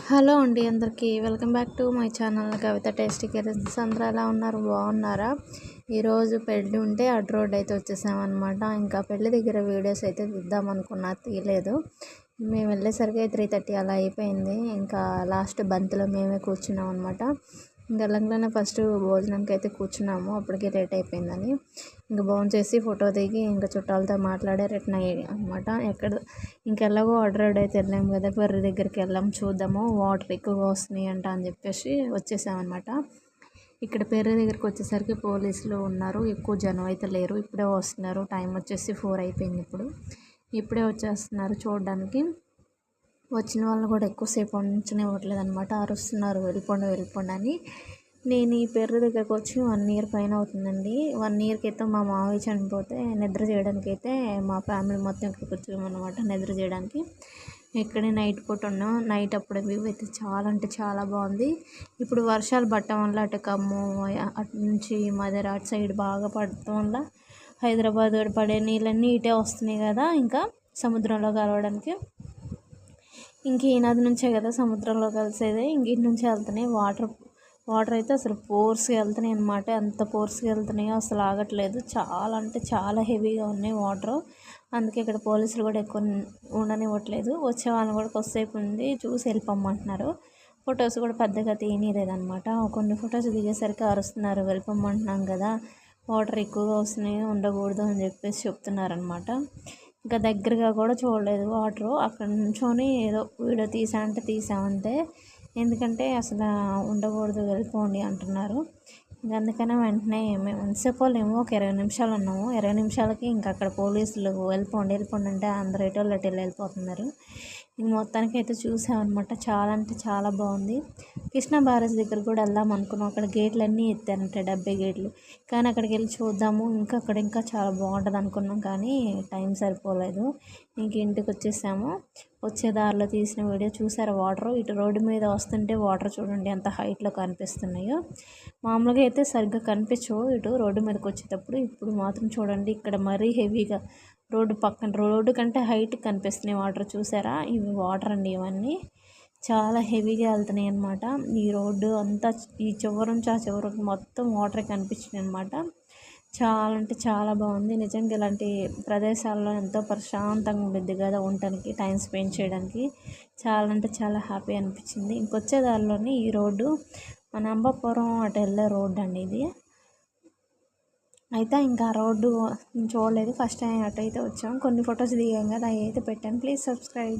Hello అండి అందరికీ welcome back to my channel Kavitha tasty curries. అందరూ ఎలా ఉన్నారు, బాగున్నారా? ఈరోజు పెళ్ళి ఉంటే అటు రోడ్ అయితే వచ్చేసామన్నమాట. ఇంకా పెళ్ళి దగ్గర వీడియోస్ అయితే తీద్దాం అనుకున్నా, తీయలేదు. మేము వెళ్ళేసరికి 3:30 అలా అయిపోయింది. ఇంకా లాస్ట్ బంతిలో మేమే కూర్చున్నాం అనమాట. ఇంకా వెళ్ళంగానే ఫస్ట్ భోజనానికి అయితే కూర్చున్నాము, అప్పటికే లేట్ అయిపోయిందని. ఇంకా భోజనం చేసి ఫోటో దిగి ఇంకా చుట్టాలతో మాట్లాడే రిటర్న్ అయ్యాయి అనమాట. ఇంకెలాగో ఆర్డర్ అయితే వెళ్ళాము కదా, బర్రె దగ్గరికి వెళ్ళాము, చూద్దాము వాటర్ ఎక్కువగా వస్తున్నాయి అంట అని చెప్పేసి వచ్చేసామన్నమాట. ఇక్కడ పెర్రి దగ్గరికి వచ్చేసరికి పోలీసులు ఉన్నారు, ఎక్కువ జనం అయితే లేరు. ఇప్పుడే వస్తున్నారు, టైం వచ్చేసి 4 అయిపోయింది. ఇప్పుడే వచ్చేస్తున్నారు చూడడానికి. వచ్చిన వాళ్ళని కూడా ఎక్కువసేపు ఉంచనివ్వట్లేదు అనమాట, అరుస్తున్నారు వెళ్ళిపోండి అని. నేను ఈ పెర్రి దగ్గరకు వచ్చి 1 ఇయర్ పైన అవుతుందండి. 1 ఇయర్ క్రితం మా మావయ్య చనిపోతే నిద్ర చేయడానికి అయితే మా ఫ్యామిలీ మొత్తం ఇక్కడికి వచ్చామన్నమాట, నిద్ర చేయడానికి. ఇక్కడే నైట్ పూట ఉన్నాం. నైట్ అప్పుడు వ్యూ అయితే చాలా అంటే చాలా బాగుంది. ఇప్పుడు వర్షాలు పడటం వల్ల అటు ఖమ్మం అటు నుంచి మదర్ అటు సైడ్ బాగా పడటం వల్ల హైదరాబాద్ పడే నీళ్ళన్నీ ఇటే వస్తున్నాయి కదా, ఇంకా సముద్రంలో కలవడానికి. ఇంక ఈ నది నుంచే కదా సముద్రంలో కలిసేది, ఇంక ఇటు నుంచే వెళ్తున్నాయి వాటర్ అయితే అసలు ఫోర్స్గా వెళ్తున్నాయి అనమాట. ఎంత ఫోర్స్గా వెళ్తున్నాయో అసలు ఆగట్లేదు. చాలా అంటే చాలా హెవీగా ఉన్నాయి వాటర్. అందుకే ఇక్కడ పోలీసులు కూడా ఎక్కువ ఉండనివ్వట్లేదు. వచ్చే వాళ్ళని కూడా కొద్దిసేపు ఉంది చూసి వెళ్ళిపోమ్మంటున్నారు. ఫొటోస్ కూడా పెద్దగా తీయనీలేదనమాట. కొన్ని ఫొటోస్ దిగేసరికి అరుస్తున్నారు, వెళ్ళిపోమ్మంటున్నాం కదా, వాటర్ ఎక్కువగా వస్తున్నాయి, ఉండకూడదు అని చెప్పేసి చెప్తున్నారనమాట. ఇంకా దగ్గరగా కూడా చూడలేదు వాటరు. అక్కడ నుంచొని ఏదో వీడియో తీసామంటే, ఎందుకంటే అసలు ఉండకూడదు, వెళ్ళిపోండి అంటున్నారు. ఇంక అందుకనే వెంటనే మేము ఎంతసేపు ఏమో ఒక 20 నిమిషాలు ఉన్నాము. 20 నిమిషాలకి ఇంకా అక్కడ పోలీసులు వెళ్ళిపోండి అంటే అందరు ఎటోళ్ళు అటు వెళ్ళిపోతున్నారు. ఇంక మొత్తానికి అయితే చూసామన్నమాట. చాలా అంటే చాలా బాగుంది. కృష్ణా బ్యారేజ్ దగ్గర కూడా వెళ్దాం అనుకున్నాం. అక్కడ గేట్లు అన్నీ ఎత్తారంటే 70 గేట్లు. కానీ అక్కడికి వెళ్ళి చూద్దాము, అక్కడ ఇంకా చాలా బాగుంటుంది అనుకున్నాం, కానీ టైం సరిపోలేదు. ఇంక ఇంటికి వచ్చేసాము. వచ్చే దారిలో తీసిన వీడియో చూసారు. వాటర్ ఇటు రోడ్డు మీద వస్తుంటే వాటర్ చూడండి ఎంత హైట్లో కనిపిస్తున్నాయో. మామూలుగా అయితే సరిగ్గా కనిపించవు ఇటు రోడ్డు మీదకి వచ్చేటప్పుడు. ఇప్పుడు మాత్రం చూడండి ఇక్కడ మరీ హెవీగా రోడ్డు కంటే హైట్ కనిపిస్తున్నాయి వాటర్. చూసారా, ఇవి వాటర్ అండి, ఇవన్నీ చాలా హెవీగా వెళ్తున్నాయి అనమాట. ఈ రోడ్డు అంతా ఈ చివరి నుంచి ఆ చివరికి మొత్తం వాటరే కనిపించినాయి అనమాట. చాలా అంటే చాలా బాగుంది నిజంగా. ఇలాంటి ప్రదేశాల్లో ఎంతో ప్రశాంతంగా ఉంటుంది కదా ఉండటానికి, టైం స్పెండ్ చేయడానికి. చాలా అంటే చాలా హ్యాపీ అనిపించింది. ఇంకొచ్చే దారిలోని ఈ రోడ్డు మన అంబాపురం అటు వెళ్ళే రోడ్డు అండి ఇది. అయితే ఇంకా రోడ్డు చూడలేదు, ఫస్ట్ టైం అటు అయితే వచ్చాము. కొన్ని ఫొటోస్ దిగాం కదా, అవి అయితే పెట్టాను. Please subscribe.